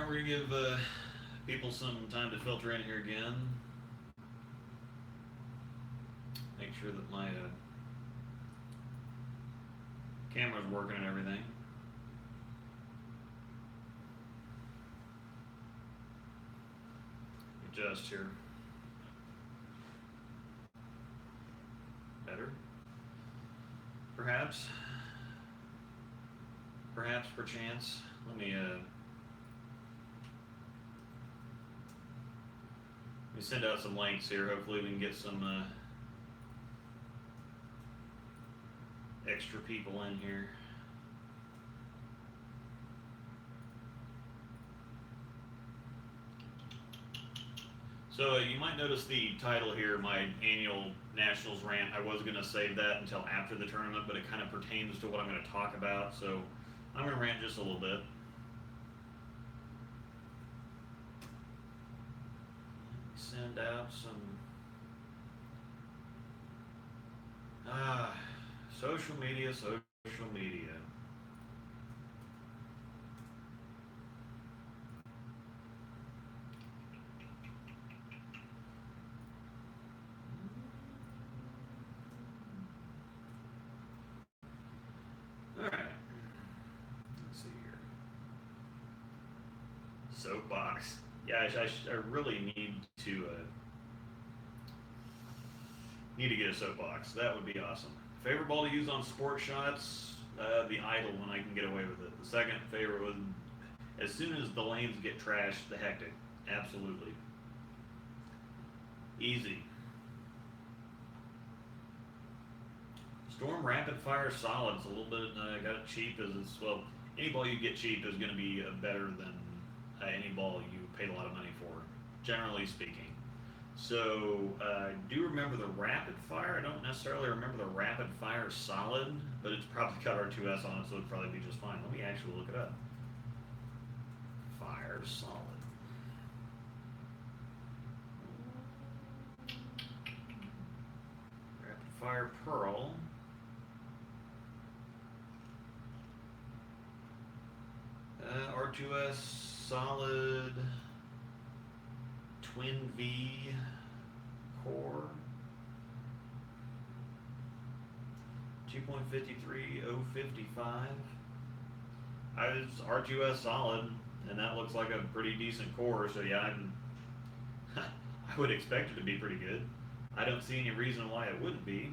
Alright, we're gonna give people some time to filter in here again. Make sure that my camera's working and everything. Adjust here. Better? Perhaps. Perhaps, perchance. Let me send out some links here. Hopefully we can get some extra people in here. So you might notice the title here, my annual Nationals rant. I was going to save that until after the tournament, but it kind of pertains to what I'm going to talk about. So I'm going to rant just a little bit. Send out some social media. All right. Let's see here. Soapbox. Yeah, I really need to get a soapbox. That would be awesome. Favorite ball to use on sport shots? The idle when I can get away with it. The second favorite was as soon as the lanes get trashed, the hectic. Absolutely. Easy. Storm rapid fire solids. A little bit. Got it cheap as well. Any ball you get cheap is going to be better than any ball you paid a lot of money for, generally speaking. So, do remember the rapid fire. I don't necessarily remember the rapid fire solid, but it's probably got R2S on it, so it'd probably be just fine. Let me actually look it up. Fire solid. Rapid fire pearl. R2S solid twin V core 2.53055. It's R2S solid, and that looks like a pretty decent core. So yeah, I would expect it to be pretty good. I don't see any reason why it wouldn't be.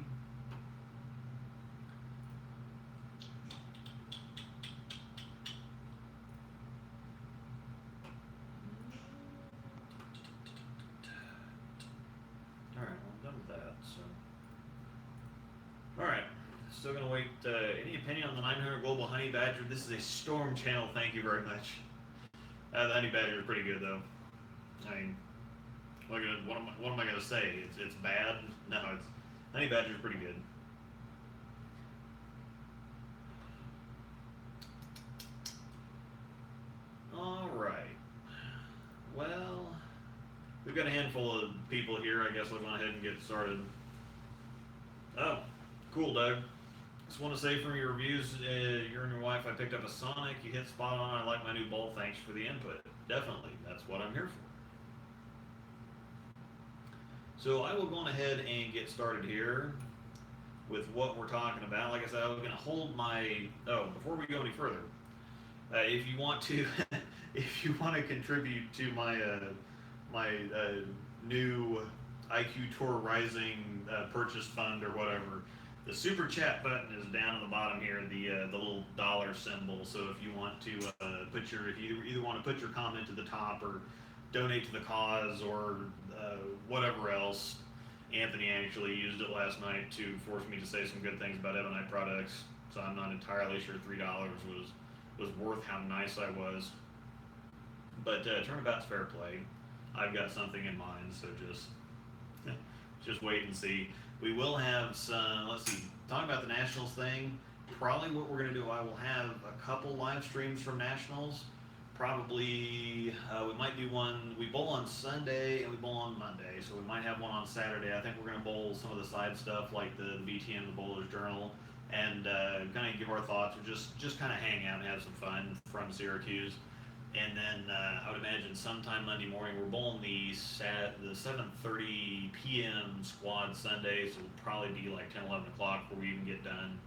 Still gonna wait. Any opinion on the 900 global honey badger? This is a storm channel. Thank you very much. The honey badger is pretty good though. I mean, what am I gonna say? It's bad? No, it's honey badger is pretty good. All right. Well, we've got a handful of people here. I guess we'll go ahead and get started. Oh, cool, Doug. Just want to say from your reviews, you and your wife, I picked up a Sonic. You hit spot on. I like my new ball. Thanks for the input. Definitely. That's what I'm here for. So I will go ahead and get started here with what we're talking about. Like I said, I was going to hold my... Oh, before we go any further, if you want to... if you want to contribute to my new IQ Tour Rising purchase fund or whatever, the super chat button is down at the bottom here, the little dollar symbol. So if you want to if you either want to put your comment to the top or donate to the cause or whatever else. Anthony actually used it last night to force me to say some good things about Ebonite products. So I'm not entirely sure $3 was worth how nice I was. But turnabout's fair play. I've got something in mind, so just wait and see. We will have some, let's see, talking about the Nationals thing, probably what we're going to do, I will have a couple live streams from Nationals. Probably, we might do one, we bowl on Sunday and we bowl on Monday, so we might have one on Saturday. I think we're going to bowl some of the side stuff like the BTN, the Bowler's Journal, and kind of give our thoughts, or just kind of hang out and have some fun from Syracuse. And then I would imagine sometime Monday morning we're bowling the 7:30 p.m. squad Sunday, so it'll probably be like 10, 11 o'clock before we even get done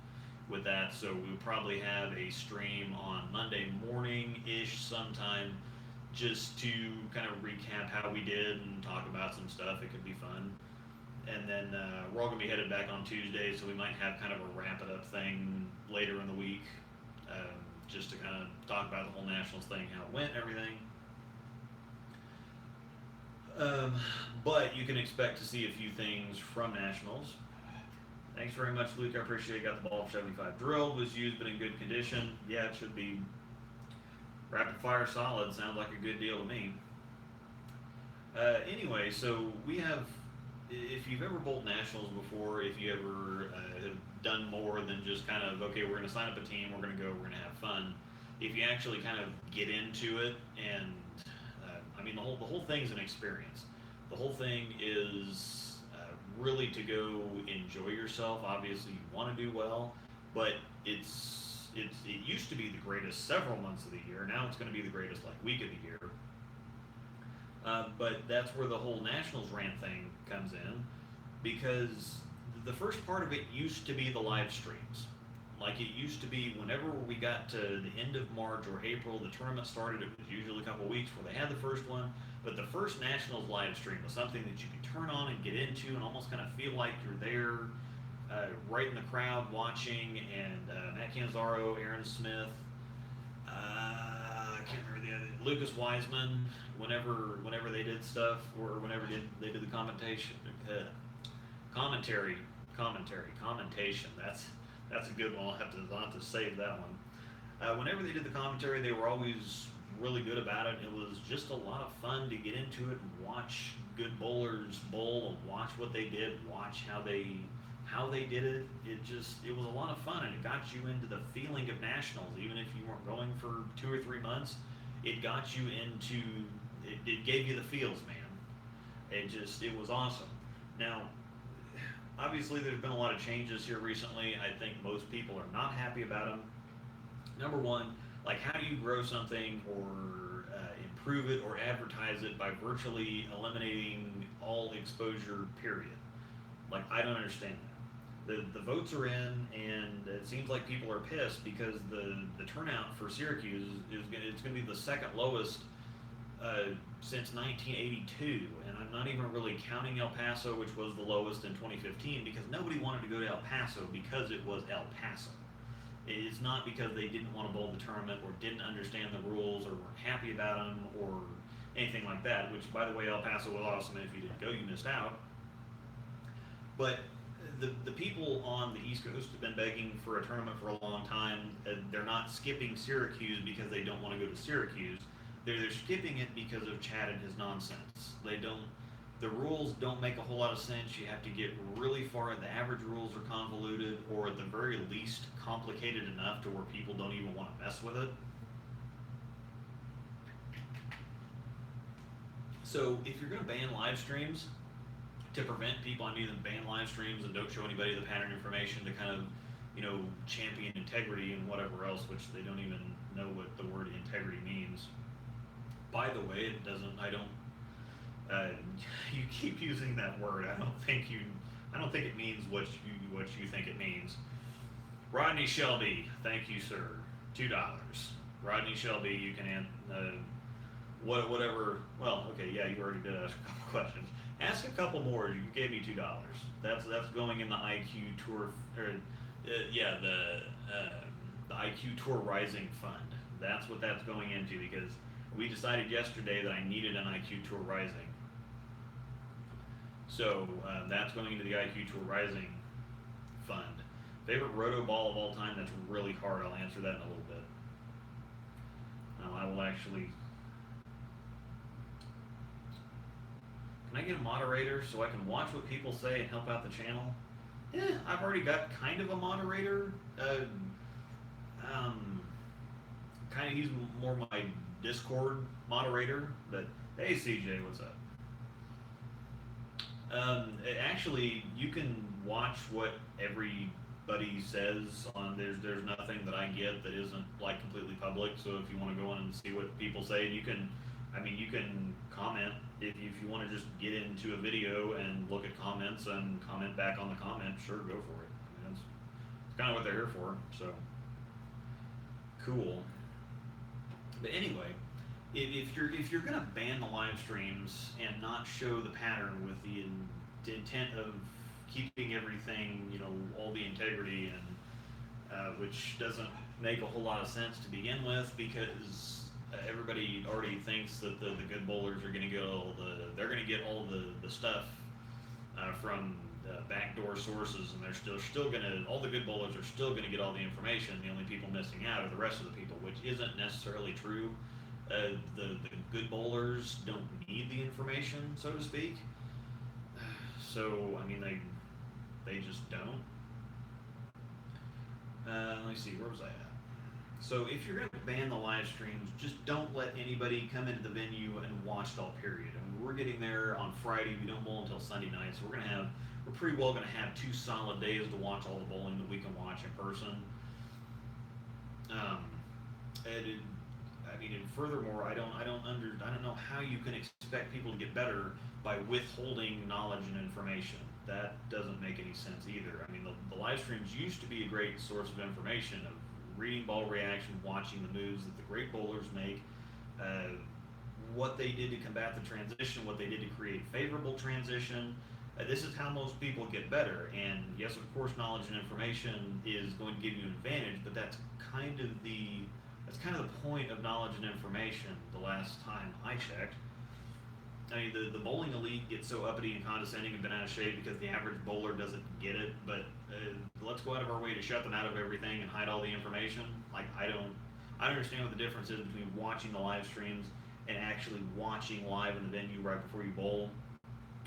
with that. So we'll probably have a stream on Monday morning ish sometime, just to kind of recap how we did and talk about some stuff. It could be fun. And then we're all gonna be headed back on Tuesday, so we might have kind of a wrap it up thing later in the week, just to kind of talk about the whole nationals thing, how it went, everything. But you can expect to see a few things from nationals. Thanks very much, Luke. I appreciate it. Got the ball for 75 drilled, was used, but in good condition. Yeah, it should be rapid fire solid. Sounds like a good deal to me. Anyway, so we have, if you've ever bowled nationals before, if you ever have done more than just kind of, okay, we're going to sign up a team, we're going to go, we're going to have fun. If you actually kind of get into it, and I mean, the whole thing's an experience. The whole thing is really to go enjoy yourself. Obviously, you want to do well, but it used to be the greatest several months of the year. Now it's going to be the greatest like week of the year. But that's where the whole nationals rant thing comes in, because the first part of it used to be the live streams. Like it used to be whenever we got to the end of March or April, the tournament started. It was usually a couple of weeks before they had the first one. But the first nationals live stream was something that you could turn on and get into, and almost kind of feel like you're there, right in the crowd watching. And Matt Canzaro, Aaron Smith, I can't remember the other, Lucas Wiseman. Whenever they did stuff, or whenever they did the commentation. That's a good one. I'll have to save that one. Whenever they did the commentary, they were always really good about it. It was just a lot of fun to get into it and watch good bowlers bowl and watch what they did, watch how they did it. It was a lot of fun, and it got you into the feeling of nationals. Even if you weren't going for 2 or 3 months, it got you into it gave you the feels, man. It was awesome. Now, obviously, there's been a lot of changes here recently. I think most people are not happy about them. Number one, like, how do you grow something or improve it or advertise it by virtually eliminating all exposure, period? Like, I don't understand that. The votes are in, and it seems like people are pissed because the turnout for Syracuse it's going to be the second lowest since 1982, and I'm not even really counting El Paso, which was the lowest in 2015, because nobody wanted to go to El Paso because it was El Paso. It's not because they didn't want to bowl the tournament or didn't understand the rules or weren't happy about them or anything like that, which, by the way, El Paso was awesome, and if you didn't go, you missed out. But the people on the East Coast have been begging for a tournament for a long time. They're not skipping Syracuse because they don't want to go to Syracuse. They're skipping it because of Chad and his nonsense. The rules don't make a whole lot of sense. You have to get really far. The average rules are convoluted, or at the very least complicated enough to where people don't even want to mess with it. So if you're going to ban live streams to prevent people, I mean, ban live streams and don't show anybody the pattern information to kind of, champion integrity and whatever else, which they don't even know what the word integrity means. By the way, you keep using that word. I don't think it means what you think it means. Rodney Shelby, thank you, sir. $2. Rodney Shelby, you can whatever. Well, okay, yeah, you already did ask a couple questions. Ask a couple more. You gave me $2. That's going in the IQ Tour, or the IQ Tour Rising Fund. That's what that's going into, because we decided yesterday that I needed an IQ Tour Rising. So that's going into the IQ Tour Rising Fund. Favorite roto ball of all time? That's really hard. I'll answer that in a little bit. I will actually. Can I get a moderator so I can watch what people say and help out the channel? Yeah, I've already got kind of a moderator. Kind of, he's more my Discord moderator, but hey, CJ, what's up? Actually, you can watch what every everybody says on there's nothing that I get that isn't like completely public. So if you want to go in and see what people say, you can, I mean, you can comment if you want to just get into a video and look at comments and comment back on the comment. Sure, go for it. I mean, that's kind of what they're here for. So cool. But anyway, if you're gonna ban the live streams and not show the pattern with the intent of keeping everything, you know, all the integrity and which doesn't make a whole lot of sense to begin with because everybody already thinks that the good bowlers are gonna get they're gonna get all the stuff from backdoor sources, and they're still gonna all the good bowlers are still gonna get all the information. The only people missing out are the rest of the people, which isn't necessarily true. The good bowlers don't need the information, so to speak. So I mean they just don't. Let me see, where was I at? So if you're going to ban the live streams, just don't let anybody come into the venue and watch it all. Period. I mean, we're getting there on Friday. We don't bowl until Sunday night, so we're pretty well going to have 2 solid days to watch all the bowling that we can watch in person. And furthermore, I don't know how you can expect people to get better by withholding knowledge and information. That doesn't make any sense either. I mean, the live streams used to be a great source of information, of reading ball reaction, watching the moves that the great bowlers make, what they did to combat the transition, what they did to create favorable transition. This is how most people get better. And yes, of course, knowledge and information is going to give you an advantage, but that's kind of the point of knowledge and information. The last time I checked, I mean, the bowling elite gets so uppity and condescending and bent out of shape because the average bowler doesn't get it. But let's go out of our way to shut them out of everything and hide all the information. Like I don't understand what the difference is between watching the live streams and actually watching live in the venue right before you bowl.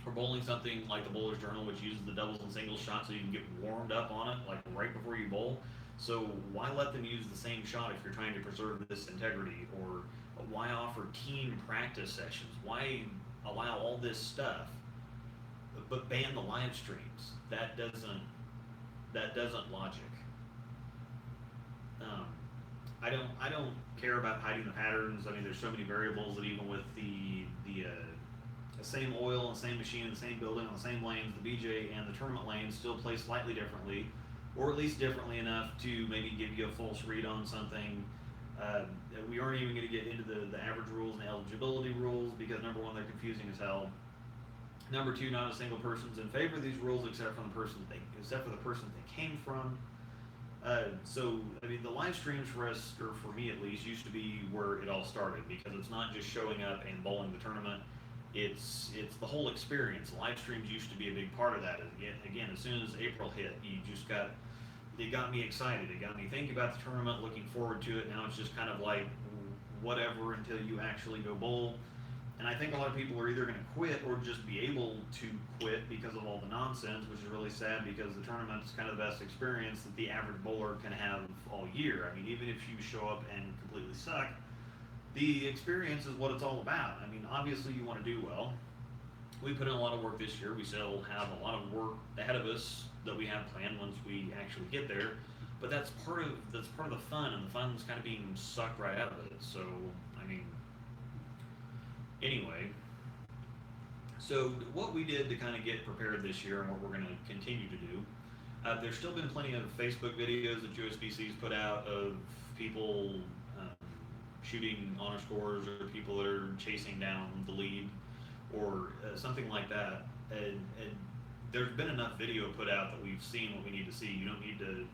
Or bowling something like the Bowler's Journal, which uses the doubles and singles shot so you can get warmed up on it, like right before you bowl. So why let them use the same shot if you're trying to preserve this integrity? Or why offer team practice sessions? Why allow all this stuff, but ban the live streams? That doesn't logic. I don't care about hiding the patterns. I mean, there's so many variables that even with the same oil and same machine and the same building on the same lanes, the BJ and the tournament lanes still play slightly differently, or at least differently enough to maybe give you a false read on something. We aren't even going to get into the average rules and the eligibility rules because number one, they're confusing as hell. Number two, not a single person's in favor of these rules except for the person they came from. So I mean, the live streams for us, or for me at least, used to be where it all started because it's not just showing up and bowling the tournament. It's the whole experience. Live streams used to be a big part of that. Again, as soon as April hit, it got me excited. It got me thinking about the tournament, looking forward to it. Now it's just kind of like whatever until you actually go bowl. And I think a lot of people are either going to quit or just be able to quit because of all the nonsense, which is really sad because the tournament is kind of the best experience that the average bowler can have all year. I mean, even if you show up and completely suck, the experience is what it's all about. I mean, obviously you want to do well. We put in a lot of work this year. We still have a lot of work ahead of us that we have planned once we actually get there. But that's part of the fun, and the fun's kind of being sucked right out of it. So, I mean, anyway. So what we did to kind of get prepared this year and what we're going to continue to do, there's still been plenty of Facebook videos that USBC's put out of people shooting honor scores or people that are chasing down the lead or something like that. And there's been enough video put out that we've seen what we need to see. You don't need to,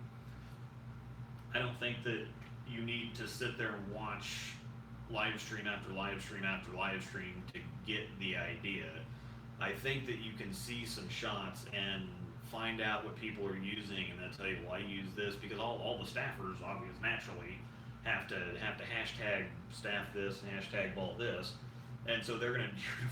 I don't think that you need to sit there and watch live stream after live stream after live stream to get the idea. I think that you can see some shots and find out what people are using, and they'll tell you, well, I use this because all the staffers obviously naturally have to hashtag staff this and hashtag ball this, and so you're gonna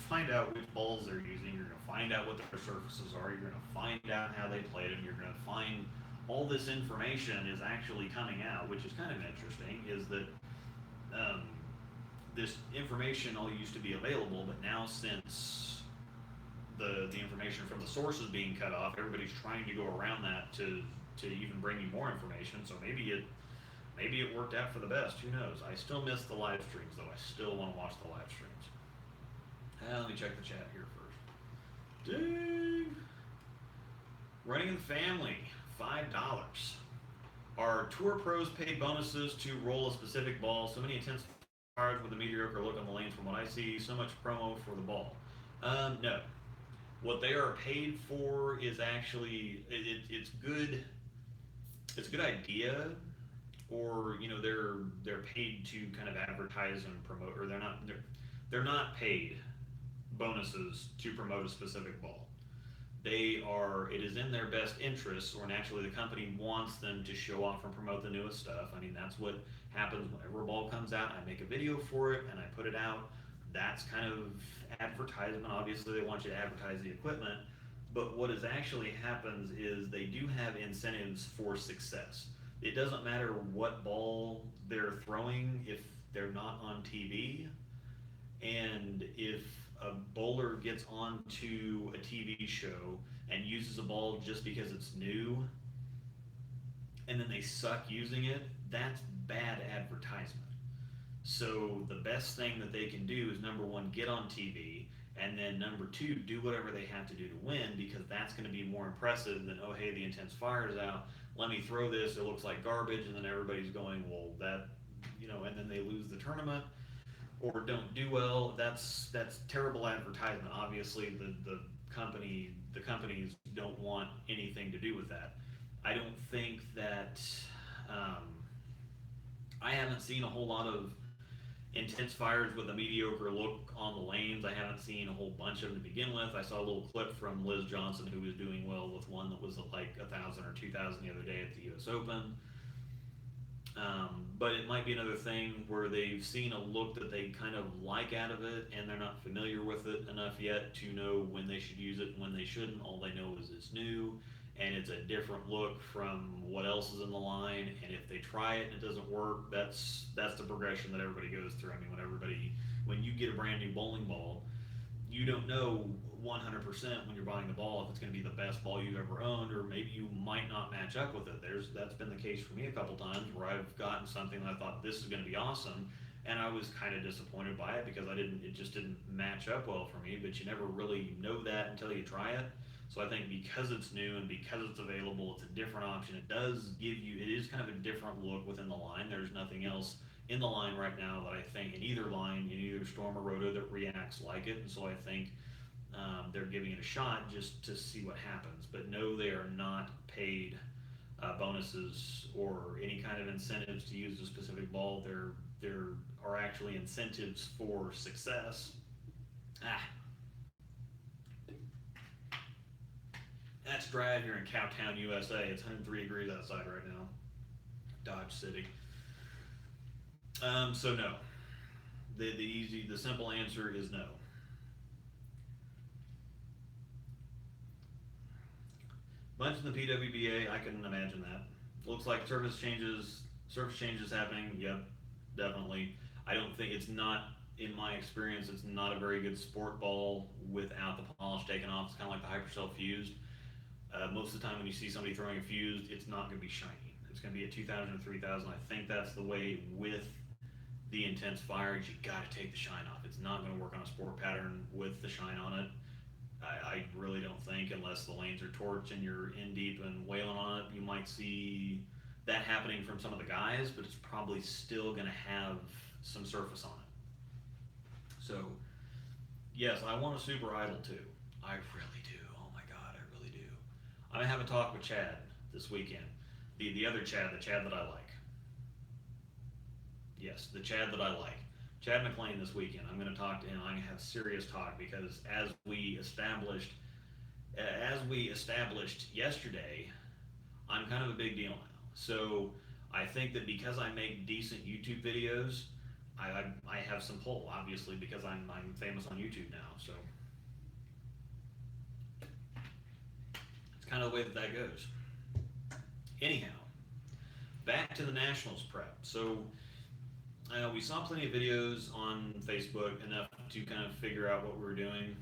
find out which balls they're using. You're gonna find out what their surfaces are. You're gonna find out how they played them. You're gonna find all this information is actually coming out, which is kind of interesting. Is that this information all used to be available, but now since the information from the source is being cut off, everybody's trying to go around that to to even bring you more information. So maybe it worked out for the best. Who knows? I still miss the live streams though. I still want to watch the live streams. Let me check the chat here first. Dude, running in the family, $5. Are tour pros paid bonuses to roll a specific ball? So many intense fires with a mediocre look on the lanes from what I see. So much promo for the ball. No. What they are paid for is actually it's good. It's a good idea, or they're paid to kind of advertise and promote, or they're not paid bonuses to promote a specific ball. It is in their best interest, or naturally the company wants them to show off and promote the newest stuff. I mean, that's what happens whenever a ball comes out. I make a video for it and I put it out. That's kind of advertisement. Obviously, they want you to advertise the equipment, but what actually happens is they do have incentives for success. It doesn't matter what ball they're throwing if they're not on TV, and if a bowler gets onto a TV show and uses a ball just because it's new, and then they suck using it, that's bad advertisement. So the best thing that they can do is, number one, get on TV, and then number two, do whatever they have to do to win, because that's going to be more impressive than, oh hey, the intense fire is out, let me throw this, it looks like garbage, and then everybody's going, well, that, and then they lose the tournament or don't do well. That's terrible advertisement. Obviously, the companies don't want anything to do with that. I don't think that I haven't seen a whole lot of intense fires with a mediocre look on the lanes. I haven't seen a whole bunch of them to begin with. I saw a little clip from Liz Johnson, who was doing well with one that was like 1,000 or 2,000 the other day at the U.S. Open. But it might be another thing where they've seen a look that they kind of like out of it, and they're not familiar with it enough yet to know when they should use it and when they shouldn't. All they know is it's new, and it's a different look from what else is in the line. And if they try it and it doesn't work, that's the progression that everybody goes through. I mean, when you get a brand new bowling ball, you don't know 100% when you're buying the ball if it's going to be the best ball you've ever owned, or maybe you might not match up with it. That's been the case for me a couple times where I've gotten something that I thought this is going to be awesome, and I was kind of disappointed by it because it just didn't match up well for me. But you never really know that until you try it. So I think because it's new and because it's available, it's a different option. It is kind of a different look within the line. There's nothing else in the line right now that I think in either Storm or Roto, that reacts like it. And so I think they're giving it a shot just to see what happens. But no, they are not paid bonuses or any kind of incentives to use a specific ball. There are actually incentives for success. That's dry here in Cowtown, USA. It's 103 degrees outside right now. Dodge City. So no. The simple answer is no. Bunch in the PWBA, I couldn't imagine that. Looks like surface changes happening. Yep, definitely. I don't think in my experience, it's not a very good sport ball without the polish taken off. It's kind of like the Hypercell Fused. Most of the time when you see somebody throwing a Fused, it's not going to be shiny. It's going to be a 2,000 or 3,000. I think that's the way with the intense fires. You got to take the shine off. It's not going to work on a sport pattern with the shine on it. I really don't think, unless the lanes are torched and you're in deep and wailing on it, you might see that happening from some of the guys, but it's probably still going to have some surface on it. So, yes, I want a Super Idol too. I really do. Oh my God, I really do. I'm going to have a talk with Chad this weekend. The other Chad, the Chad that I like. Yes, the Chad that I like. Chad McLean this weekend. I'm going to talk to him. I'm going to have serious talk because as we established yesterday, I'm kind of a big deal now. So I think that because I make decent YouTube videos, I have some pull, obviously, because I'm famous on YouTube now. So it's kind of the way that goes. Anyhow, back to the Nationals prep. So we saw plenty of videos on Facebook, enough to kind of figure out what we were doing.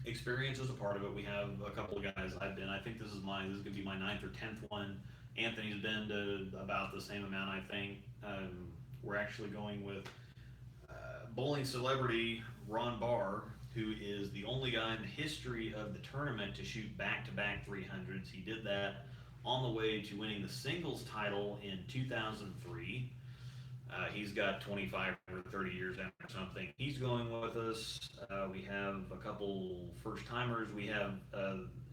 Experience is a part of it. We have a couple of guys I've been. I think this is gonna be my ninth or tenth one. Anthony's been to about the same amount, I think. We're actually going with bowling celebrity Ron Barr, who is the only guy in the history of the tournament to shoot back-to-back 300s. He did that on the way to winning the singles title in 2003. He's got 25 or 30 years out or something. He's going with us. We have a couple first timers. We have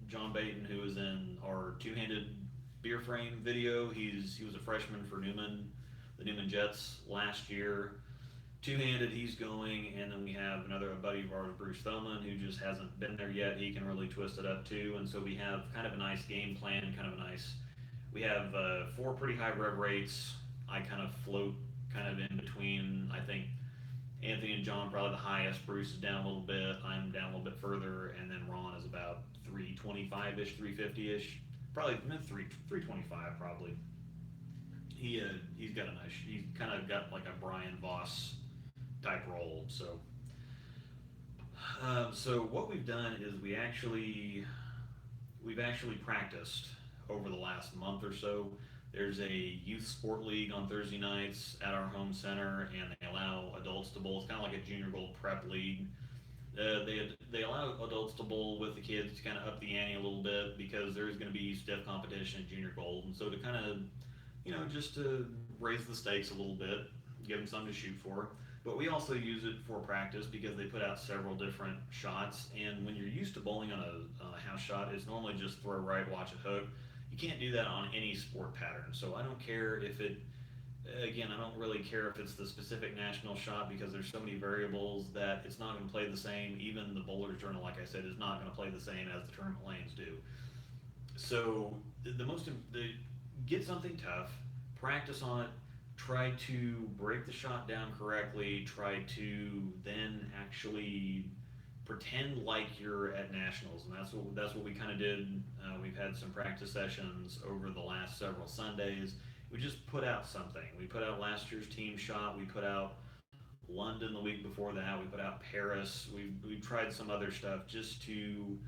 John Baton, who is in our two-handed beer frame video. He was a freshman for Newman, the Newman Jets last year. Two-handed, he's going, and then we have another a buddy of ours, Bruce Thoman, who just hasn't been there yet. He can really twist it up too, and so we have kind of a nice game plan, kind of a nice. We have four pretty high rev rates. I kind of float kind of in between. I think Anthony and John probably the highest. Bruce is down a little bit. I'm down a little bit further, and then Ron is about 325 ish, 350 ish, probably mid 325 probably. He's got a nice. He's kind of got like a Brian Voss type role. So what we've done is we've actually practiced over the last month or so. There's a youth sport league on Thursday nights at our home center, and they allow adults to bowl. It's kind of like a junior gold prep league. They allow adults to bowl with the kids to kind of up the ante a little bit because there's going to be stiff competition at junior gold, and so to kind of just to raise the stakes a little bit, give them something to shoot for. But we also use it for practice because they put out several different shots. And when you're used to bowling on a house shot, it's normally just throw right, watch it hook. You can't do that on any sport pattern. So I don't care if it, again, I don't really care if it's the specific national shot because there's so many variables that it's not going to play the same. Even the Bowler's Journal, like I said, is not going to play the same as the tournament lanes do. So the get something tough, practice on it, try to break the shot down correctly, try to then actually pretend like you're at nationals, and that's what we kind of did. We've had some practice sessions over the last several Sundays. We just put out something. We put out last year's team shot. We put out London the week before that. We put out Paris. We tried some other stuff just to,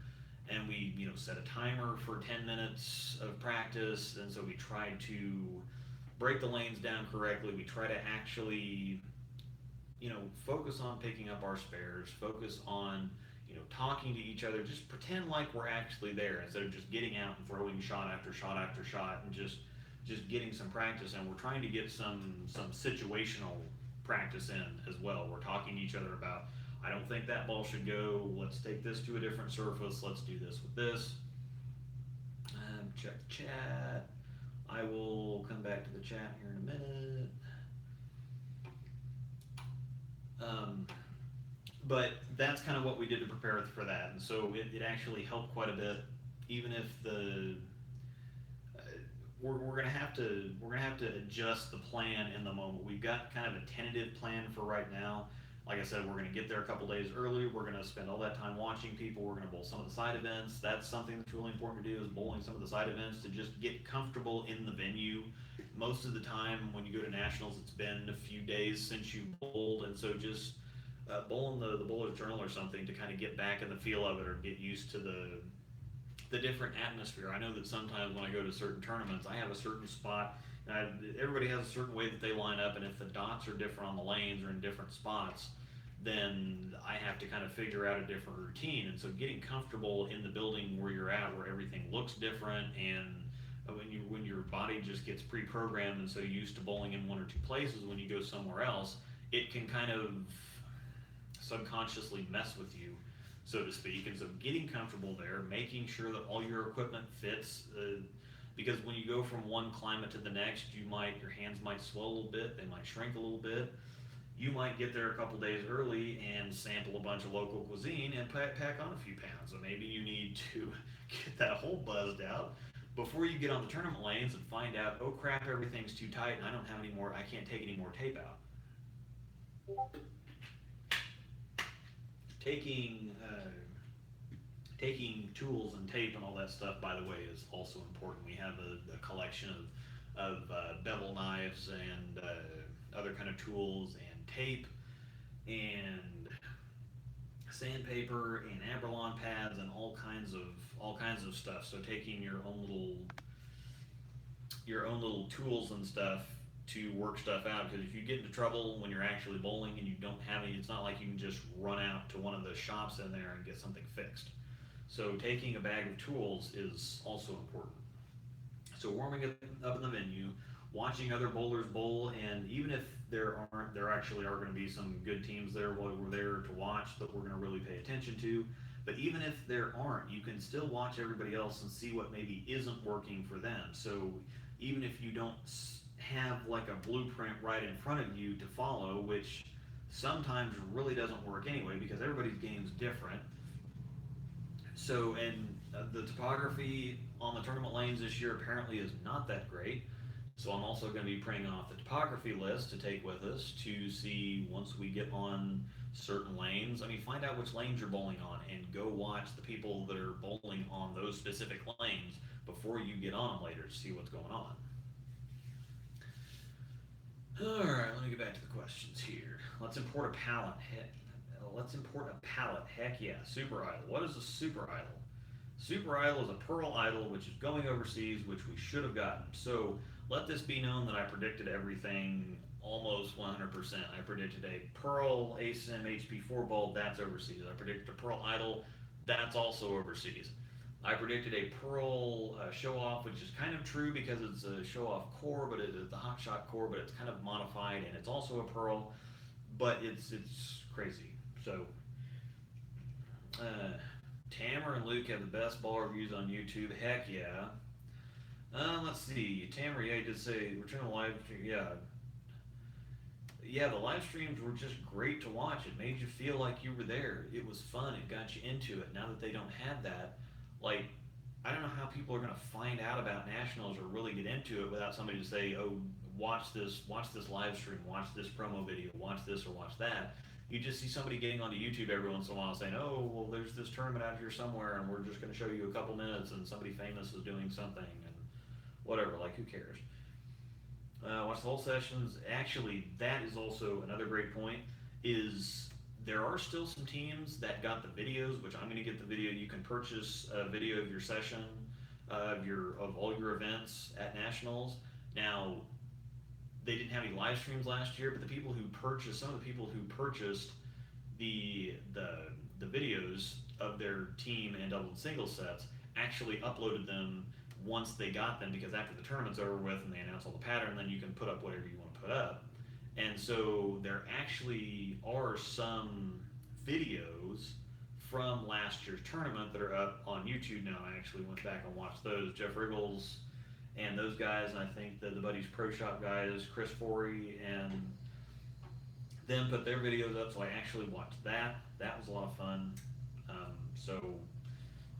and we set a timer for 10 minutes of practice, and so we tried to break the lanes down correctly. We try to actually, focus on picking up our spares, focus on, talking to each other, just pretend like we're actually there instead of just getting out and throwing shot after shot after shot and just getting some practice. And we're trying to get some situational practice in as well. We're talking to each other about, I don't think that ball should go. Let's take this to a different surface. Let's do this with this. Check the chat. I will come back to the chat here in a minute. But that's kind of what we did to prepare for that, and so it actually helped quite a bit. Even if we're gonna have to adjust the plan in the moment. We've got kind of a tentative plan for right now. Like I said, we're gonna get there a couple days early. We're gonna spend all that time watching people. We're gonna bowl some of the side events. That's something that's really important to do, is bowling some of the side events to just get comfortable in the venue. Most of the time when you go to nationals, it's been a few days since you bowled, and so just bowling the Bowler's Journal or something to kind of get back in the feel of it or get used to the different atmosphere. I know that sometimes when I go to certain tournaments, I have a certain spot. Everybody has a certain way that they line up, and if the dots are different on the lanes or in different spots, then I have to kind of figure out a different routine. And so getting comfortable in the building where you're at, where everything looks different, and when your body just gets pre-programmed and so used to bowling in one or two places, when you go somewhere else, it can kind of subconsciously mess with you, so to speak. And so getting comfortable there, making sure that all your equipment fits, because when you go from one climate to the next, your hands might swell a little bit, they might shrink a little bit. You might get there a couple days early and sample a bunch of local cuisine and pack on a few pounds. So maybe you need to get that whole buzzed out before you get on the tournament lanes and find out, oh crap, everything's too tight and I don't have any more, I can't take any more tape out. Taking tools and tape and all that stuff, by the way, is also important. We have a collection of bevel knives and other kind of tools and tape, and sandpaper and Abralon pads and all kinds of stuff. So taking your own little tools and stuff to work stuff out, because if you get into trouble when you're actually bowling and you don't have any, it's not like you can just run out to one of the shops in there and get something fixed. So taking a bag of tools is also important. So warming up in the venue, watching other bowlers bowl, and even if there actually are going to be some good teams there while we're there to watch that we're going to really pay attention to. But even if there aren't, you can still watch everybody else and see what maybe isn't working for them. So even if you don't have like a blueprint right in front of you to follow, which sometimes really doesn't work anyway because everybody's game's different. So, and the topography on the tournament lanes this year apparently is not that great. So I'm also going to be printing off the topography list to take with us to see once we get on certain lanes. I mean, find out which lanes you're bowling on and go watch the people that are bowling on those specific lanes before you get on them later to see what's going on. All right, let me get back to the questions here. Let's import a pallet. Let's import a pallet. Heck yeah, super idol. What is a super idol? Super idol is a pearl idol which is going overseas, which we should have gotten. So let this be known that I predicted everything almost 100%. I predicted a pearl ASIM HP4 bulb, that's overseas. I predicted a pearl idol, that's also overseas. I predicted a pearl show off, which is kind of true because it's a show off core, but it is the hot shot core, but it's kind of modified and it's also a pearl, but it's crazy. So Tamer and Luke have the best ball reviews on YouTube. Heck yeah. Let's see. Tamer, yeah, did say return to live stream. Yeah. Yeah, the live streams were just great to watch. It made you feel like you were there. It was fun. It got you into it. Now that they don't have that, like, I don't know how people are going to find out about nationals or really get into it without somebody to say, "Oh, watch this live stream, watch this promo video, watch this or watch that." You just see somebody getting onto YouTube every once in a while saying, "Oh, well, there's this tournament out here somewhere, and we're just going to show you a couple minutes, and somebody famous is doing something, and whatever." Like, who cares? Watch the whole sessions. Actually, that is also another great point. Is there are still some teams that got the videos, which I'm going to get the video. You can purchase a video of your session, of all your events at nationals. Now, they didn't have any live streams last year, but some of the people who purchased the videos of their team and double and single sets actually uploaded them once they got them, because after the tournament's over with and they announce all the pattern, then you can put up whatever you want to put up. And so there actually are some videos from last year's tournament that are up on YouTube now. I actually went back and watched those. Jeff Riggles and those guys, and I think the Buddies Pro Shop guys, Chris Forey, and them put their videos up, so I actually watched that. That was a lot of fun. So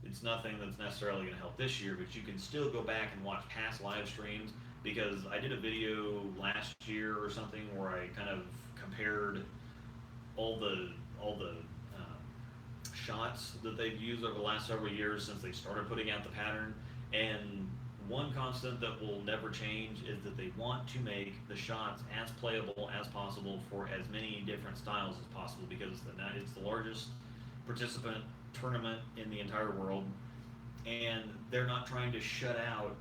it's nothing that's necessarily going to help this year, but you can still go back and watch past live streams, because I did a video last year or something where I kind of compared all the shots that they've used over the last several years since they started putting out the pattern. And one constant that will never change is that they want to make the shots as playable as possible for as many different styles as possible, because it's the largest participant tournament in the entire world, and they're not trying to shut out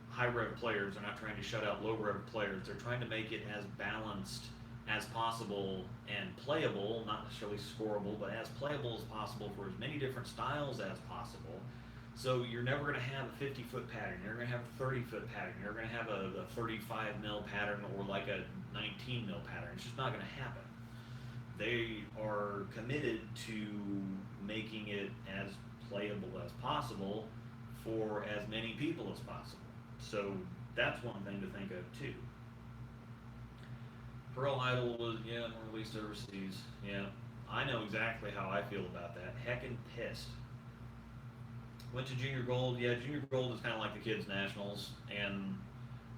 high rev players, they're not trying to shut out low rev players, they're trying to make it as balanced as possible and playable, not necessarily scoreable, but as playable as possible for as many different styles as possible. So you're never going to have a 50-foot pattern, you're going to have a 30-foot pattern, you're going to have a 35 mil pattern or like a 19 mil pattern. It's just not going to happen. They are committed to making it as playable as possible for as many people as possible. So that's one thing to think of too. Pearl Idol was, released overseas. Yeah, I know exactly how I feel about that. Heckin' pissed. Went to Junior Gold. Yeah, Junior Gold is kind of like the kids' nationals, and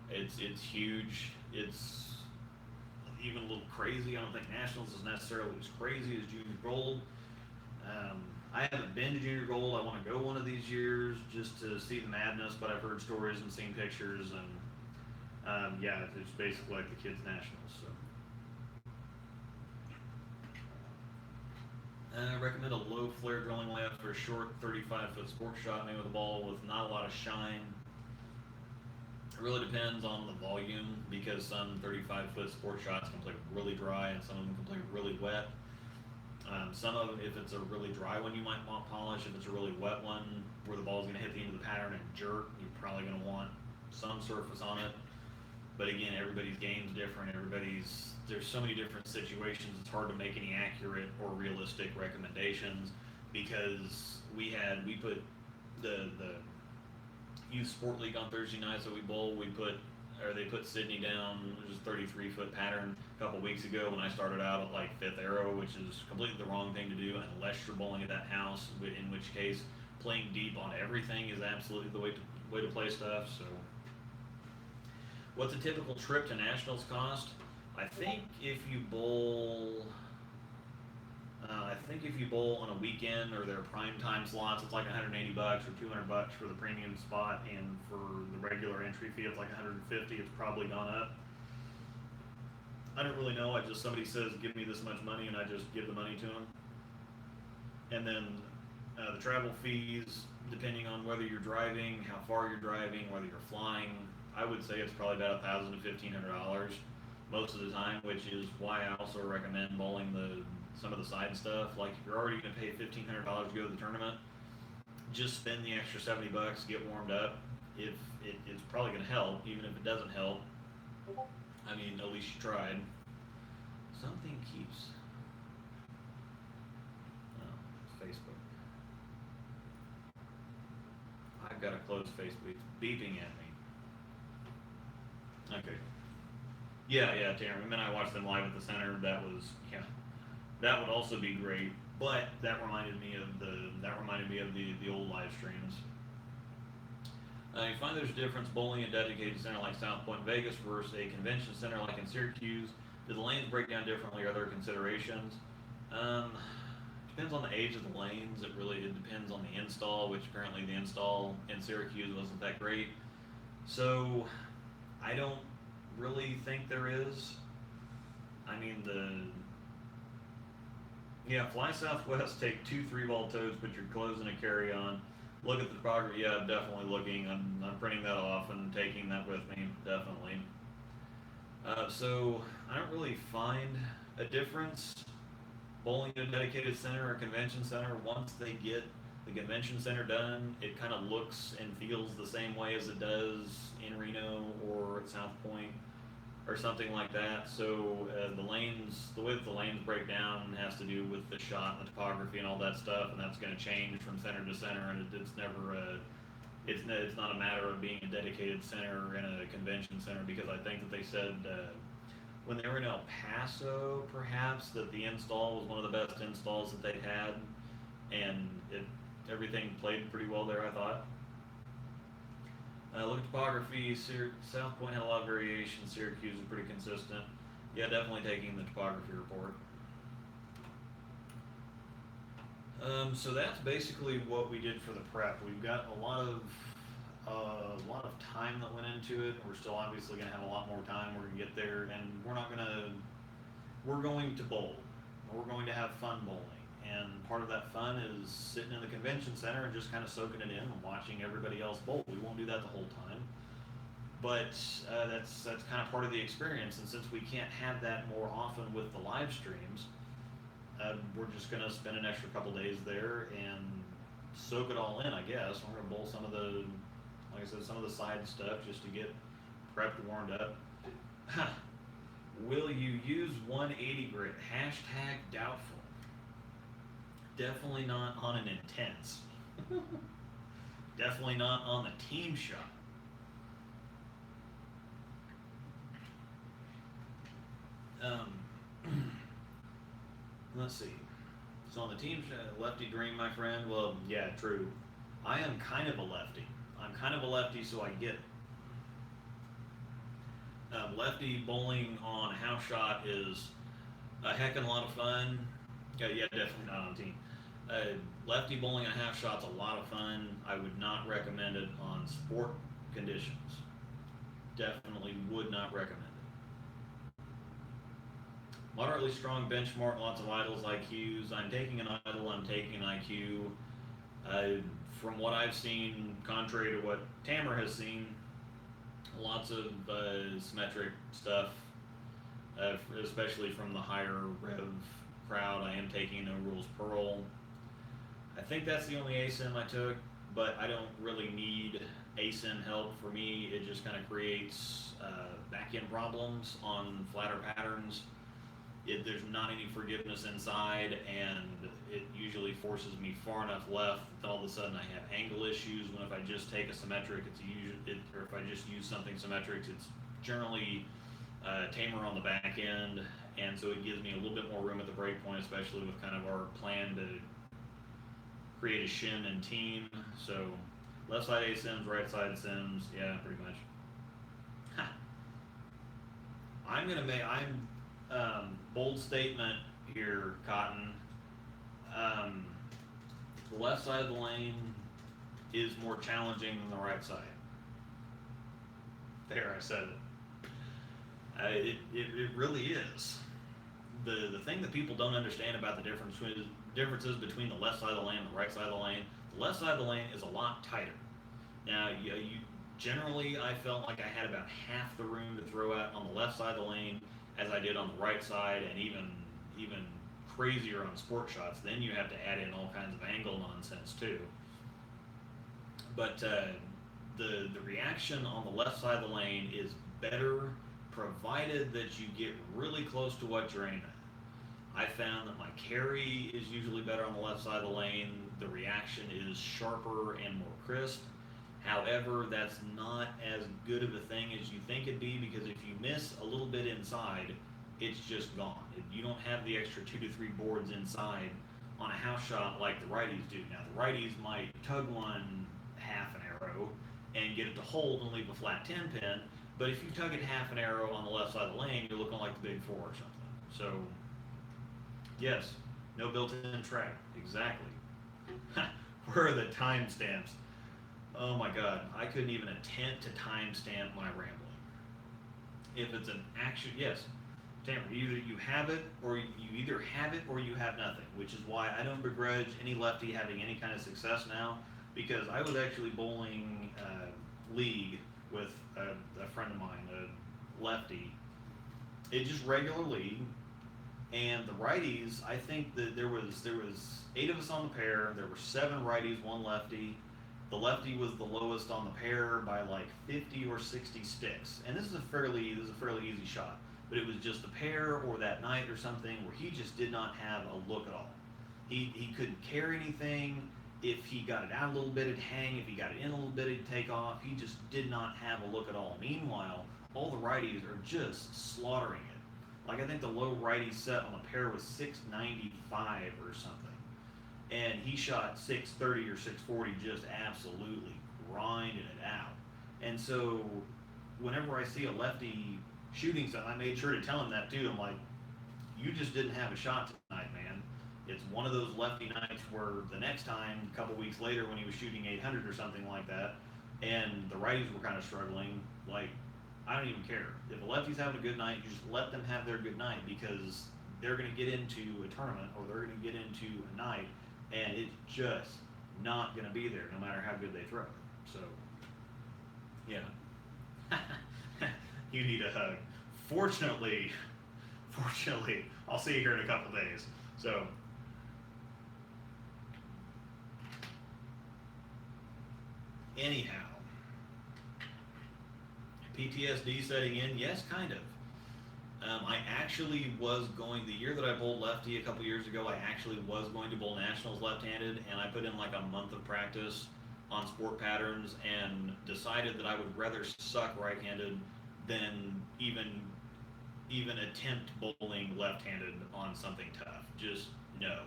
it's huge. It's even a little crazy. I don't think nationals is necessarily as crazy as Junior Gold. I haven't been to Junior Gold. I want to go one of these years just to see the madness, but I've heard stories and seen pictures, and yeah, it's basically like the kids' nationals. So I recommend a low flare drilling left for a short 35-foot sport shot made with a ball with not a lot of shine. It really depends on the volume because some 35-foot sport shots can play really dry and some of them can play really wet. Some of them, if it's a really dry one, you might want polish. If it's a really wet one where the ball's going to hit the end of the pattern and jerk, you're probably going to want some surface on it. But again, everybody's game's different. There's so many different situations. It's hard to make any accurate or realistic recommendations because we put the youth sport league on Thursday nights that we bowl. They put Sydney down, which is a 33-foot pattern a couple weeks ago when I started out at like fifth arrow, which is completely the wrong thing to do unless you're bowling at that house. In which case, playing deep on everything is absolutely the way to play stuff. So. What's a typical trip to nationals cost? I think if you bowl on a weekend or their prime time slots, it's like $180 or $200 for the premium spot, and for the regular entry fee, it's like $150. It's probably gone up. I don't really know. Somebody says, "Give me this much money," and I just give the money to them. And then the travel fees, depending on whether you're driving, how far you're driving, whether you're flying. I would say it's probably about $1,000 to $1,500 most of the time, which is why I also recommend bowling some of the side stuff. Like if you're already going to pay $1,500 to go to the tournament, just spend the extra $70, get warmed up. If it's probably going to help, even if it doesn't help. I mean, at least you tried. Something keeps. Oh, it's Facebook. I've got to close Facebook. It's beeping at me. Okay. Yeah, Tamara. I mean, I watched them live at the center. That would also be great. But that reminded me of the old live streams. You find there's a difference bowling a dedicated center like South Point Vegas versus a convention center like in Syracuse. Do the lanes break down differently? Are there considerations? Depends on the age of the lanes. It depends on the install, which apparently the install in Syracuse wasn't that great. So I don't really think there is. I mean, fly Southwest, take 2 3-ball toes, put your clothes in a carry-on. Look at the topography. Yeah, I'm definitely looking. I'm printing that off and taking that with me, definitely. So I don't really find a difference bowling in a dedicated center or convention center. Once they get the convention center done, it kind of looks and feels the same way as it does in Reno or at South Point or something like that. So the way that the lanes break down has to do with the shot and the topography and all that stuff, and that's going to change from center to center. And it's not a matter of being a dedicated center in a convention center, because I think that they said when they were in El Paso, perhaps, that the install was one of the best installs that they'd had, and everything played pretty well there, I thought. Look at topography. South Point had a lot of variation. Syracuse is pretty consistent. Yeah, definitely taking the topography report. So that's basically what we did for the prep. We've got a lot of time that went into it. We're still obviously going to have a lot more time. We're going to get there, and we're going to bowl. We're going to have fun bowling. And part of that fun is sitting in the convention center and just kind of soaking it in and watching everybody else bowl. We won't do that the whole time, but that's kind of part of the experience. And since we can't have that more often with the live streams, we're just going to spend an extra couple days there and soak it all in, I guess. We're going to bowl some of the side stuff just to get prepped and warmed up. Will you use 180 grit? #doubtful. Definitely not on an intense. Definitely not on the team shot. Let's see. So on the team shot, lefty green, my friend. Well, yeah, true. I am kind of a lefty. So I get it. Lefty bowling on a house shot is a heck of a lot of fun. Yeah, definitely not on team. Lefty bowling on a half shot's a lot of fun. I would not recommend it on sport conditions. Definitely would not recommend Moderately strong benchmark, lots of idles, IQs. I'm taking an idle, I'm taking an IQ. From what I've seen, contrary to what Tamer has seen, lots of symmetric stuff, especially from the higher rev crowd. I am taking No Rules Pearl. I think that's the only ASIM I took, but I don't really need ASIM help. For me, it just kind of creates back-end problems on flatter patterns. There's not any forgiveness inside, and it usually forces me far enough left that all of a sudden I have angle issues. When if I just take a symmetric, or if I just use something symmetric, it's generally tamer on the back end, and so it gives me a little bit more room at the break point, especially with kind of our plan to create a shin and team. So left side ASIMs, right side sims, yeah, pretty much. I'm bold statement here, Cotton. The left side of the lane is more challenging than the right side. There, I said it. It really is. The thing that people don't understand about the differences between the left side of the lane and the right side of the lane. The left side of the lane is a lot tighter. Now, you generally, I felt like I had about half the room to throw out on the left side of the lane as I did on the right side, and even crazier on sport shots. Then you have to add in all kinds of angle nonsense too. But the reaction on the left side of the lane is better, provided that you get really close to what you're aiming at. I found that my carry is usually better on the left side of the lane. The reaction is sharper and more crisp. However, that's not as good of a thing as you think it'd be, because if you miss a little bit inside, it's just gone. You don't have the extra 2 to 3 boards inside on a house shot like the righties do. Now, the righties might tug one half an arrow and get it to hold and leave a flat 10 pin, but if you tug it half an arrow on the left side of the lane, you're looking like the big 4 or something. So, yes, no built-in track. Exactly. Where are the timestamps? Oh my God, I couldn't even attempt to timestamp my rambling. If it's an action, yes, Tamer, either you have it, or you either have it or you have nothing, which is why I don't begrudge any lefty having any kind of success now, because I was actually bowling league with a friend of mine, a lefty. It's just regular league, and the righties, I think that there was 8 of us on the pair. There were 7 righties, 1 lefty. The lefty was the lowest on the pair by like 50 or 60 sticks, and this is a fairly easy shot. But it was just the pair or that night or something where he just did not have a look at all. He couldn't carry anything. If he got it out a little bit, it'd hang. If he got it in a little bit, it'd take off. He just did not have a look at all. Meanwhile, all the righties are just slaughtering it. Like, I think the low righty set on the pair was 695 or something. And he shot 630 or 640, just absolutely grinding it out. And so whenever I see a lefty shooting something, I made sure to tell him that too. I'm like, you just didn't have a shot tonight, man. It's one of those lefty nights where the next time, a couple weeks later, when he was shooting 800 or something like that, and the righties were kind of struggling, like, I don't even care. If a lefty's having a good night, you just let them have their good night, because they're going to get into a tournament, or they're going to get into a night, and it's just not going to be there no matter how good they throw. So, yeah. You need a hug. Fortunately, I'll see you here in a couple days. So, anyhow, PTSD setting in? Yes, kind of. I actually was going, the year that I bowled lefty a couple years ago, I actually was going to bowl nationals left-handed, and I put in like a month of practice on sport patterns and decided that I would rather suck right-handed than even attempt bowling left-handed on something tough. Just no.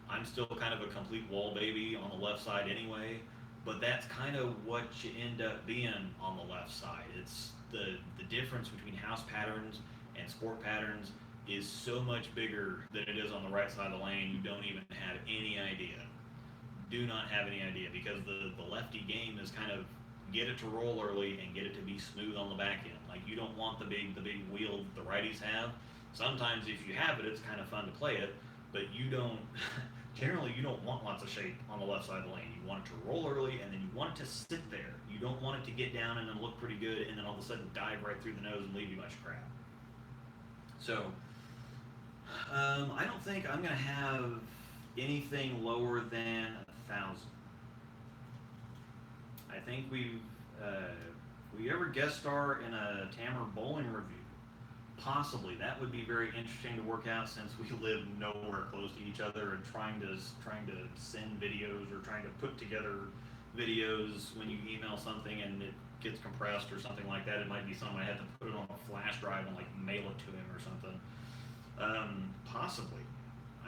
I'm still kind of a complete wall baby on the left side anyway, but that's kind of what you end up being on the left side. It's the difference between house patterns and sport patterns is so much bigger than it is on the right side of the lane. You don't even have any idea. Do not have any idea, because the lefty game is kind of get it to roll early and get it to be smooth on the back end. Like, you don't want the big wheel the righties have. Sometimes if you have it, it's kind of fun to play it, but you don't, generally you don't want lots of shape on the left side of the lane. You want it to roll early, and then you want it to sit there. You don't want it to get down and then look pretty good, and then all of a sudden dive right through the nose and leave you a bunch of crap. So, I don't think I'm gonna have anything lower than 1,000. I think we ever guest star in a Tammer bowling review. Possibly that would be very interesting to work out since we live nowhere close to each other, and trying to send videos or trying to put together videos when you email something and it gets compressed or something like that. It might be something I had to put it on a flash drive and like mail it to him or something. Possibly.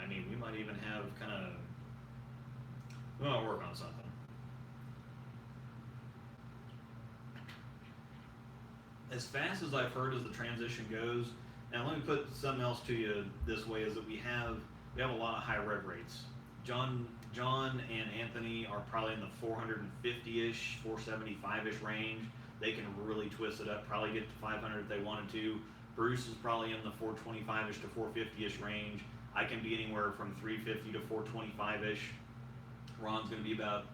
I mean, we might even have we might work on something. As fast as I've heard as the transition goes, now let me put something else to you this way: is that we have a lot of high rev rates. John and Anthony are probably in the 450-ish, 475-ish range. They can really twist it up, probably get to 500 if they wanted to. Bruce is probably in the 425-ish to 450-ish range. I can be anywhere from 350 to 425-ish. Ron's going to be about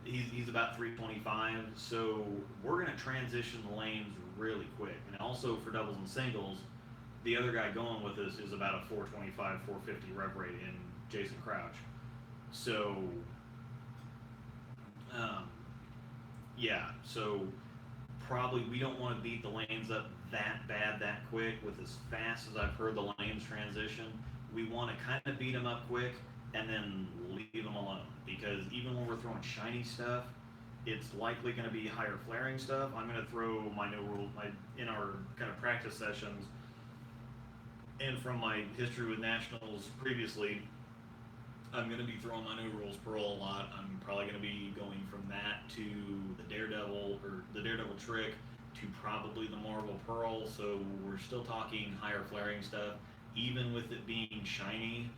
he's about 325. So we're going to transition the lanes really quick. And also for doubles and singles, the other guy going with us is about a 425, 450 rev rate in Jason Crouch. So yeah, so probably we don't want to beat the lanes up that bad that quick with as fast as I've heard the lanes transition. We want to kind of beat them up quick and then leave them alone, because even when we're throwing shiny stuff, it's likely going to be higher flaring stuff. I'm going to throw my no rule in our kind of practice sessions, and from my history with nationals previously, I'm going to be throwing my no rules pearl a lot. I'm probably going to be going from that to the daredevil trick to probably the marble pearl. So we're still talking higher flaring stuff. Even with it being shiny,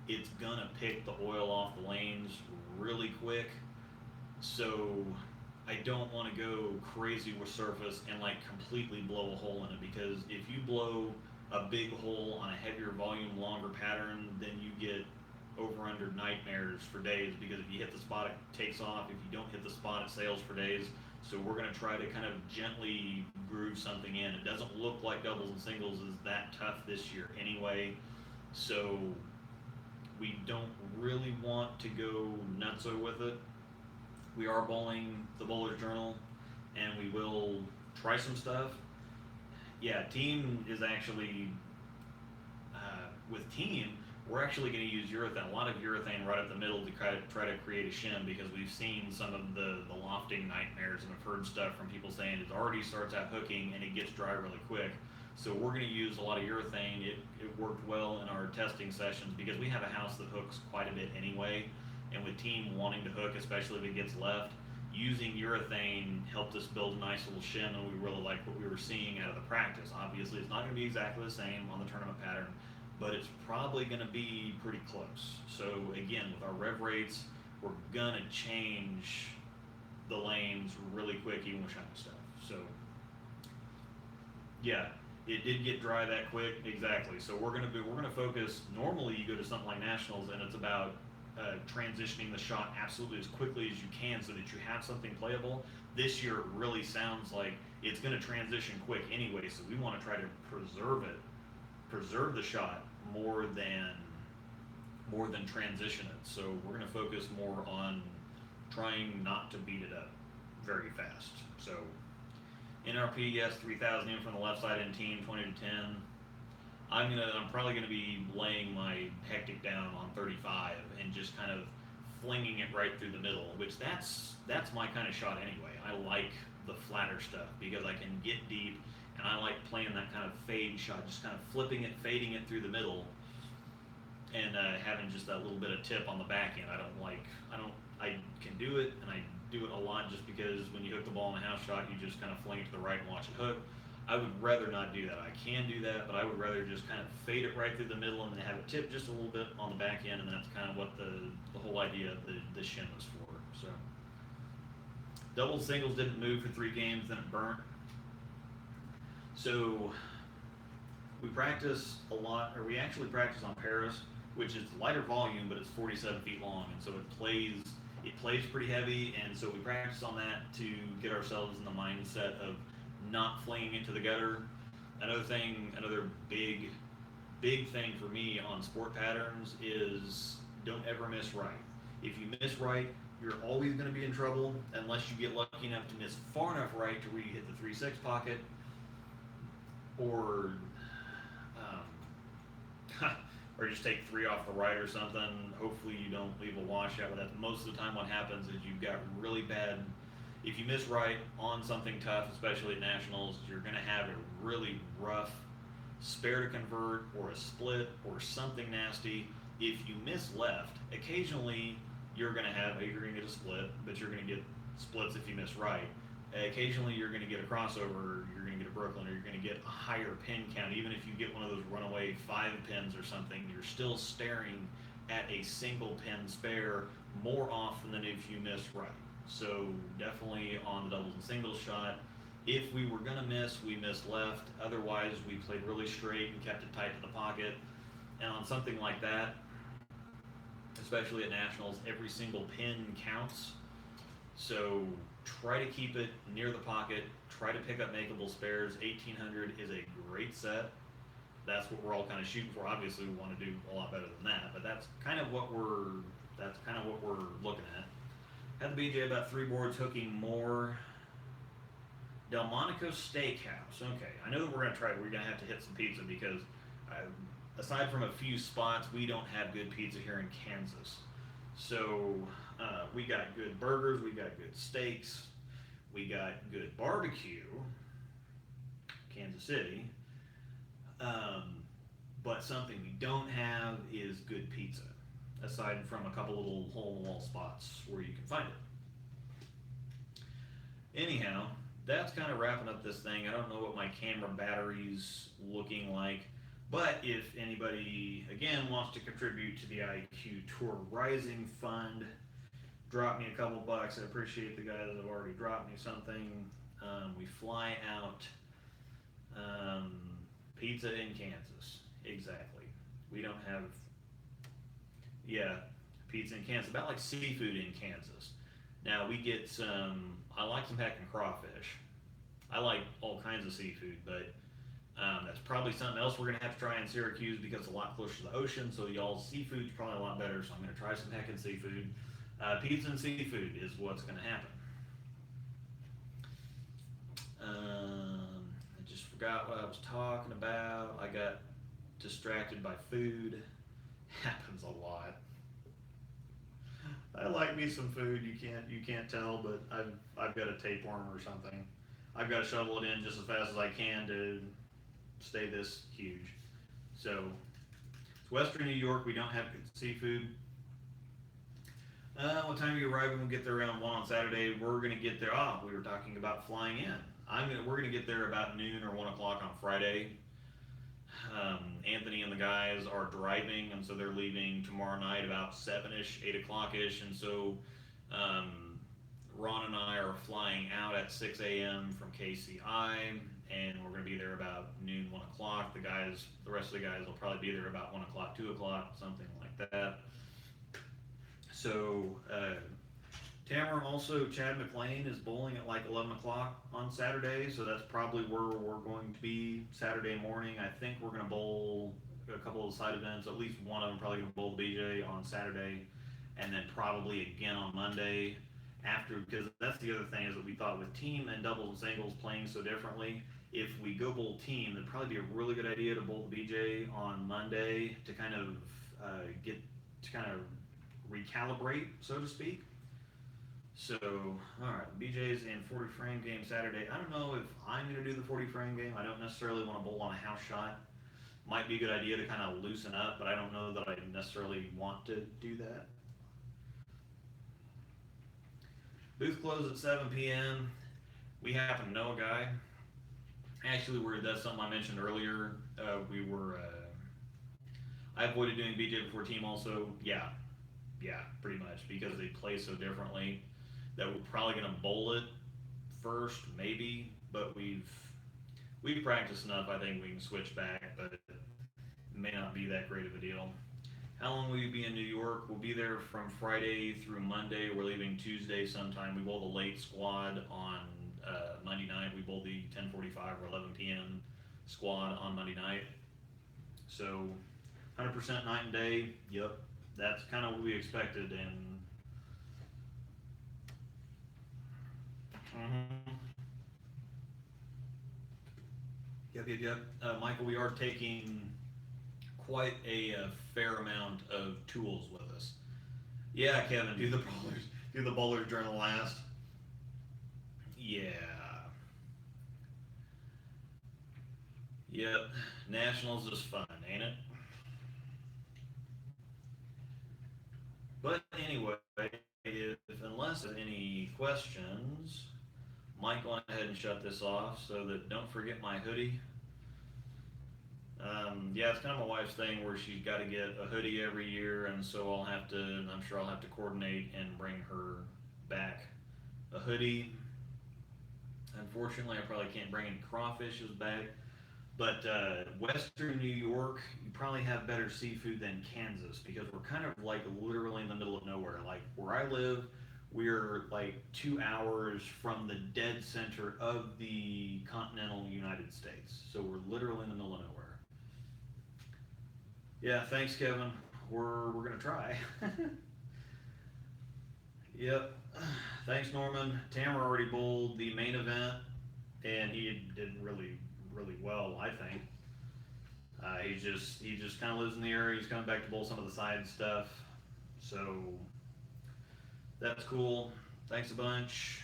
it's gonna pick the oil off the lanes really quick. So I don't want to go crazy with surface and like completely blow a hole in it, because if you blow a big hole on a heavier volume, longer pattern, then you get over under nightmares for days, because if you hit the spot, it takes off. If you don't hit the spot, it sails for days. So we're going to try to kind of gently groove something in. It doesn't look like doubles and singles is that tough this year anyway, so we don't really want to go nutso with it. We are bowling the Bowler's Journal, and we will try some stuff. Yeah, team is actually, with team, we're actually going to use urethane, a lot of urethane right up the middle to try to create a shim, because we've seen some of the lofting nightmares and have heard stuff from people saying it already starts out hooking and it gets dry really quick. So we're going to use a lot of urethane. It worked well in our testing sessions because we have a house that hooks quite a bit anyway, and with team wanting to hook, especially if it gets left, using urethane helped us build a nice little shim, and we really liked what we were seeing out of the practice. Obviously, it's not going to be exactly the same on the tournament pattern, but it's probably going to be pretty close. So again, with our rev rates, we're going to change the lanes really quick, even with shiny stuff. So yeah, it did get dry that quick, exactly. So we're going to focus. Normally, you go to something like nationals, and it's about transitioning the shot absolutely as quickly as you can so that you have something playable. This year, it really sounds like it's going to transition quick anyway. So we want to try to preserve the shot more than transition it. So we're going to focus more on trying not to beat it up very fast. So NRP, yes, 3,000 in from the left side in team, 20 to 10. I'm probably gonna be laying my hectic down on 35 and just kind of flinging it right through the middle, which that's my kind of shot anyway. I like the flatter stuff because I can get deep, and I like playing that kind of fade shot, just kind of flipping it, fading it through the middle, and having just that little bit of tip on the back end. I can do it, and I do it a lot just because when you hook the ball in a house shot, you just kind of fling it to the right and watch it hook. I would rather not do that. I can do that, but I would rather just kind of fade it right through the middle and then have it tip just a little bit on the back end, and that's kind of what the whole idea of the shim was for. So doubles, singles didn't move for 3 games, then it burnt. So we practice a lot, or we actually practice on Paris, which is lighter volume, but it's 47 feet long, and so it plays pretty heavy, and so we practice on that to get ourselves in the mindset of not flinging it to the gutter. Another big thing for me on sport patterns is don't ever miss right. If you miss right, you're always going to be in trouble unless you get lucky enough to miss far enough right to where you hit the 3-6 pocket, or or just take three off the right or something. Hopefully you don't leave a washout with that. Most of the time what happens is you've got really bad, if you miss right on something tough, especially at nationals, you're going to have a really rough spare to convert or a split or something nasty. If you miss left, occasionally you're going to get a split, but you're going to get splits if you miss right. Occasionally you're going to get a crossover, you're going to get a Brooklyn, or you're going to get a higher pin count. Even if you get one of those runaway 5 pins or something, you're still staring at a single pin spare more often than if you miss right. So definitely on the doubles and singles shot, if we were going to miss, we missed left. Otherwise, we played really straight and kept it tight to the pocket. And on something like that, especially at nationals, every single pin counts. So try to keep it near the pocket. Try to pick up makeable spares. 1800 is a great set. That's what we're all kind of shooting for. Obviously, we want to do a lot better than that, but that's kind of what we're looking at. Had the BJ about 3 boards, hooking more. Delmonico Steakhouse. Okay, I know that we're gonna have to hit some pizza because aside from a few spots, we don't have good pizza here in Kansas. So we got good burgers, we got good steaks, we got good barbecue, Kansas City. But something we don't have is good pizza, aside from a couple little hole-in-the-wall spots where you can find it. Anyhow, that's kind of wrapping up this thing. I don't know what my camera battery's looking like, but if anybody, again, wants to contribute to the IQ Tour Rising Fund, drop me a couple bucks. I appreciate the guys that have already dropped me something. We fly out pizza in Kansas. Exactly. We don't have, pizza in Kansas. About like seafood in Kansas. Now we get I like some heckin' crawfish. I like all kinds of seafood, but that's probably something else we're gonna have to try in Syracuse because it's a lot closer to the ocean, so y'all's seafood's probably a lot better, so I'm gonna try some heckin' seafood. Pizza and seafood is what's gonna happen. I just forgot what I was talking about. I got distracted by food. Happens a lot. I like me some food. You can't tell, but I've got a tapeworm or something. I've got to shovel it in just as fast as I can to stay this huge. So it's Western New York. We don't have good seafood. What time are you arriving? We'll get there around 1 on Saturday. We're gonna get there. We were talking about flying in. We're gonna get there about noon or 1 o'clock on Friday. Anthony and the guys are driving, and so they're leaving tomorrow night about 7-ish, 8 o'clock-ish, and so Ron and I are flying out at 6 a.m. from KCI, and we're going to be there about noon, 1 o'clock. The rest of the guys will probably be there about 1 o'clock, 2 o'clock, something like that. So Tamara, also Chad McLean is bowling at like 11 o'clock on Saturday, so that's probably where we're going to be Saturday morning. I think we're going to bowl a couple of the side events, at least one of them probably going to bowl the BJ on Saturday, and then probably again on Monday after, because that's the other thing is that we thought with team and doubles and singles playing so differently, if we go bowl team, it'd probably be a really good idea to bowl the BJ on Monday to kind of recalibrate, so to speak. So, alright, BJ's in 40 frame game Saturday. I don't know if I'm going to do the 40 frame game. I don't necessarily want to bowl on a house shot. Might be a good idea to kind of loosen up, but I don't know that I necessarily want to do that. Booth closed at 7 p.m. We happen to know a guy. Actually, that's something I mentioned earlier. I avoided doing BJ before team also. Yeah, pretty much, because they play so differently that we're probably going to bowl it first, maybe, but we've we practice enough. I think we can switch back, but it may not be that great of a deal. How long will you be in New York? We'll be there from Friday through Monday. We're leaving Tuesday sometime. We bowl the late squad on Monday night. We bowl the 10:45 or 11 p.m. squad on Monday night. So 100% night and day. Yep, that's kind of what we expected. And mhm. Yep. Michael, we are taking quite a fair amount of tools with us. Yeah, Kevin, do the bowlers, do the bowlers journal last. Yeah. Yep. Nationals is fun, ain't it? But anyway, if unless there's any questions, Mike, go ahead and shut this off so that don't forget my hoodie. Yeah, it's kind of my wife's thing where she's got to get a hoodie every year, and so I'll have to, I'm sure I'll have to coordinate and bring her back a hoodie. Unfortunately, I probably can't bring any crawfishes back, but Western New York, you probably have better seafood than Kansas because we're kind of like literally in the middle of nowhere. Like where I live, we're like 2 hours from the dead center of the continental United States. So we're literally in the middle of nowhere. Yeah, thanks, Kevin. We're gonna try. Yep. Thanks, Norman. Tamara already bowled the main event, and he did really well, I think. He just kind of lives in the area. He's coming back to bowl some of the side stuff, so that's cool. Thanks a bunch.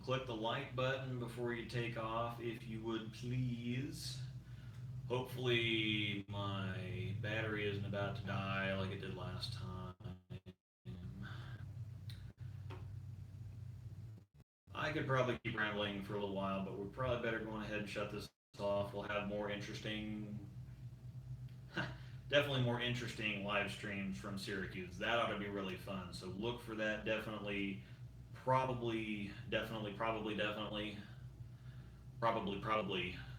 Click the like button before you take off, if you would please. Hopefully, my battery isn't about to die like it did last time. I could probably keep rambling for a little while, but we're probably better going ahead and shut this off. We'll have more interesting, definitely more interesting live streams from Syracuse. That ought to be really fun. So look for that. Definitely, probably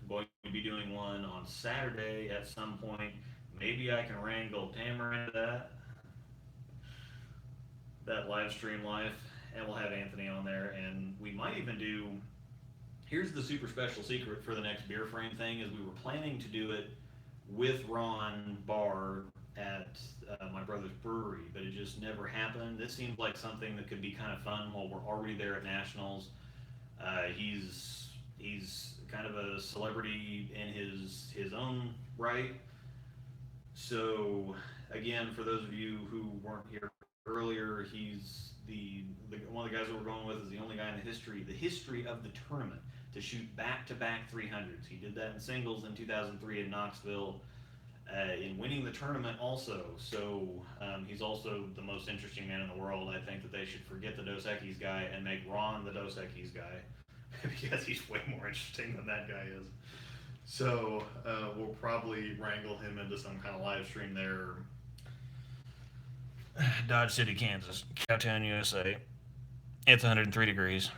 going to be doing one on Saturday at some point. Maybe I can wrangle Tamara into that live stream live, and we'll have Anthony on there, and we might even do. Here's the super special secret for the next beer frame thing: is we were planning to do it with Ron Barr at my brother's brewery, but it just never happened. This seems like something that could be kind of fun while we're already there at nationals. He's kind of a celebrity in his own right. So again, for those of you who weren't here earlier, he's the one of the guys that we're going with is the only guy in the history of the tournament to shoot back-to-back 300s. He did that in singles in 2003 in Knoxville, in winning the tournament also. So he's also the most interesting man in the world. I think that they should forget the Dos Equis guy and make Ron the Dos Equis guy because he's way more interesting than that guy is. So we'll probably wrangle him into some kind of live stream there. Dodge City, Kansas, Cowtown, USA. It's 103 degrees.